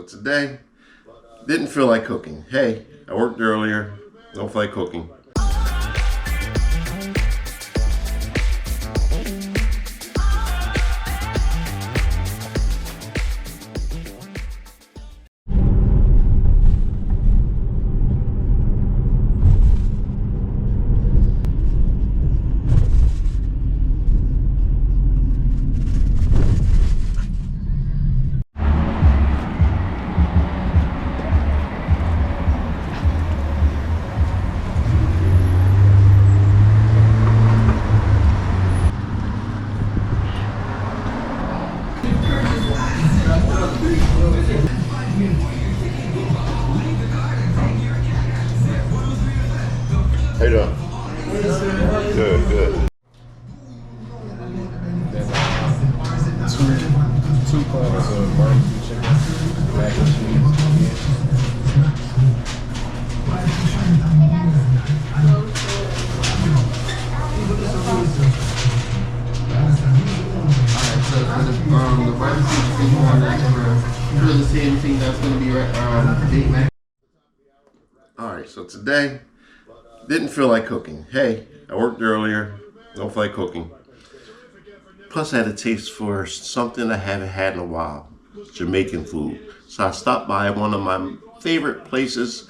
today, didn't feel like cooking. Hey, I worked earlier, don't feel like cooking. How you doing? Good, good. Two platters of barbecue chicken, mac and cheese. Alright, so for the barbecue chicken one, for the same thing, that's going to be Big Mac. Alright, so today, didn't feel like cooking. Hey, I worked earlier, don't feel like cooking. Plus I had a taste for something I haven't had in a while, Jamaican food. So I stopped by one of my favorite places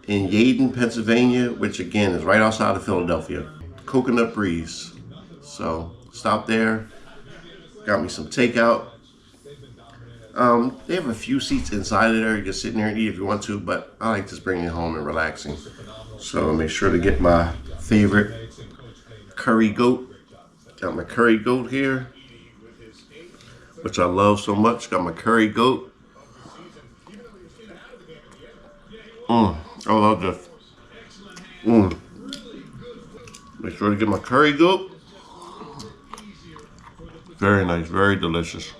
in Yaden, Pennsylvania, which again is right outside of Philadelphia. Coconut Breeze. So stopped there, got me some takeout. They have a few seats inside of there. You can sit in there and eat if you want to, but I like just bringing it home and relaxing. So make sure to get my favorite curry goat. Got my curry goat here, which I love so much. Got my curry goat. I love this. Make sure to get my curry goat. Very nice, very delicious.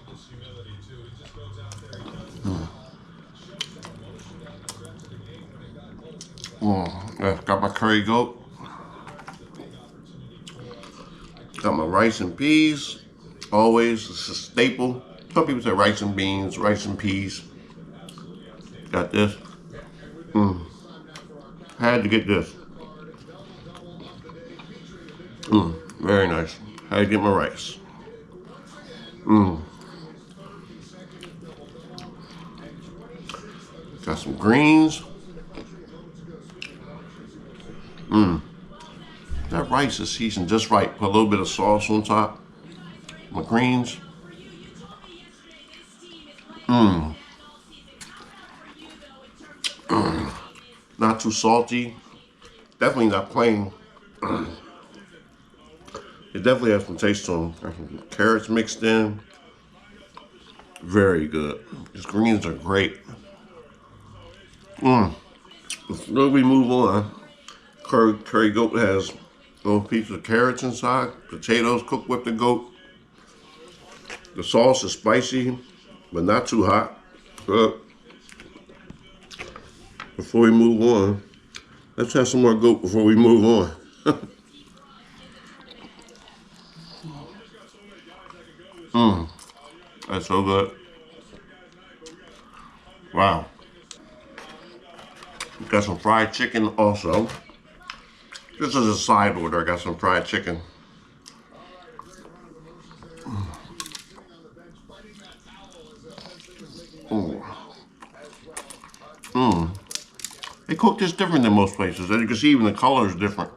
Yeah, got my curry goat. Got my rice and peas. Always, it's a staple. Some people say rice and beans, rice and peas. Got this. Had to get this. Very nice. Had to get my rice. Got some greens. That rice is seasoned just right. Put a little bit of sauce on top. My greens. Not too salty. Definitely not plain. It definitely has some taste to them. Got some carrots mixed in. Very good. These greens are great. Before we move on, curry goat has little pieces of carrots inside, potatoes cooked with the goat. The sauce is spicy, but not too hot. But before we move on, let's have some more goat before we move on. That's so good. Wow. Got some fried chicken also. This is a side order. I got some fried chicken. They cook this different than most places. As you can see, even the color is different.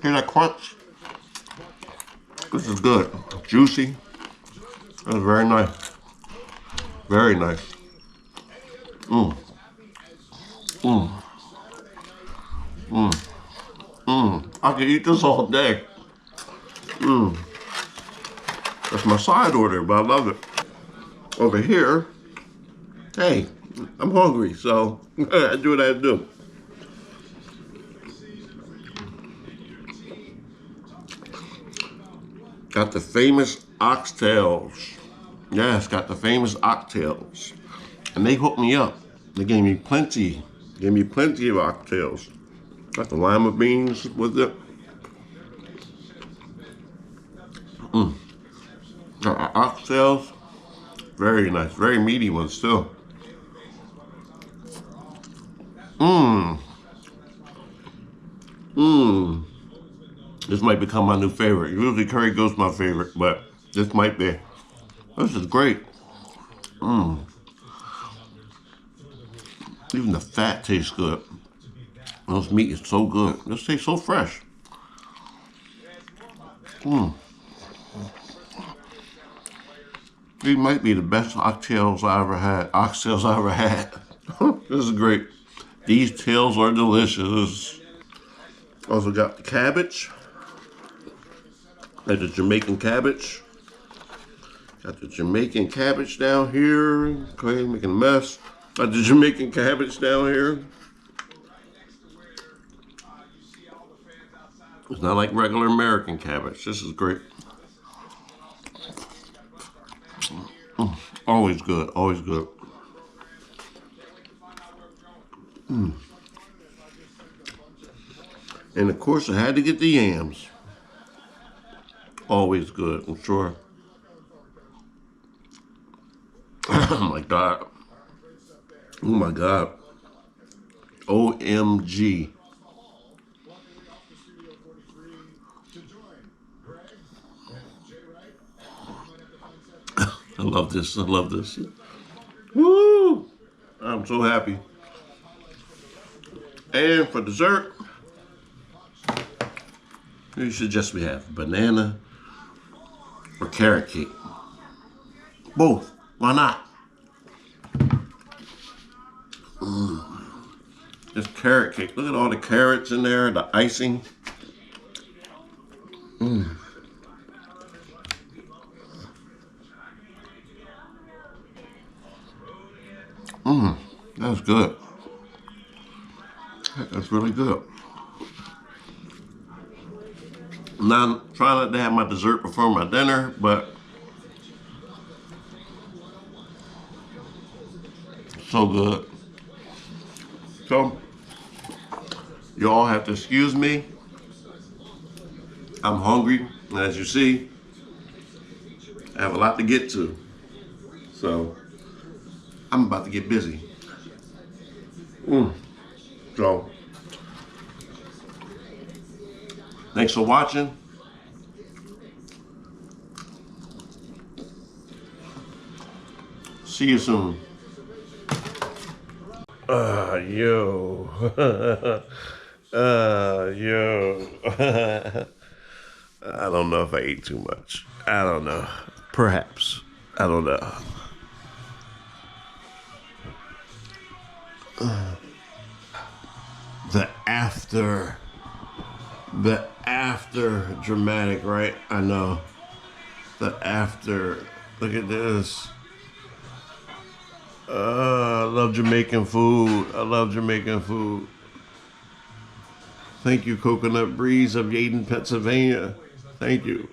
Hear that crunch? This is good. Juicy. That's very nice. Very nice. I could eat this all day. That's my side order, but I love it. Over here, hey, I'm hungry, so I do what I do. Got the famous oxtails. Yes, got the famous oxtails. And they hooked me up. They gave me plenty. Gave me plenty of oxtails. Got the lima beans with it. Got oxtails. Very nice. Very meaty ones too. Mmm. Mmm. This might become my new favorite. Usually curry goat's my favorite, but this might be. This is great. Mmm. Even the fat tastes good. This meat is so good. This tastes so fresh. Mmm. These might be the best oxtails I ever had. Oxtails I ever had. This is great. These tails are delicious. Also got the cabbage. Got the Jamaican cabbage. Got the Jamaican cabbage down here. Okay, making a mess. Got the Jamaican cabbage down here. It's not like regular American cabbage. This is great. Always good. Always good. And of course, I had to get the yams. Always good, I'm sure. Oh my God. Oh my God. OMG. I love this. I love this. Woo! I'm so happy. And for dessert, you suggest we have banana or carrot cake. Both. Why not? This carrot cake. Look at all the carrots in there, the icing. That's good. That's really good. Now, I'm trying not to have my dessert before my dinner, but so good. So, you all have to excuse me. I'm hungry, and as you see, I have a lot to get to. So, I'm about to get busy. So, thanks for watching. See you soon. Yo. Yo. I don't know if I ate too much. I don't know. Perhaps. I don't know. The after dramatic, right? I know. The after. Look at this. I love Jamaican food. I love Jamaican food. Thank you, Coconut Breeze of Yaden, Pennsylvania. Thank you.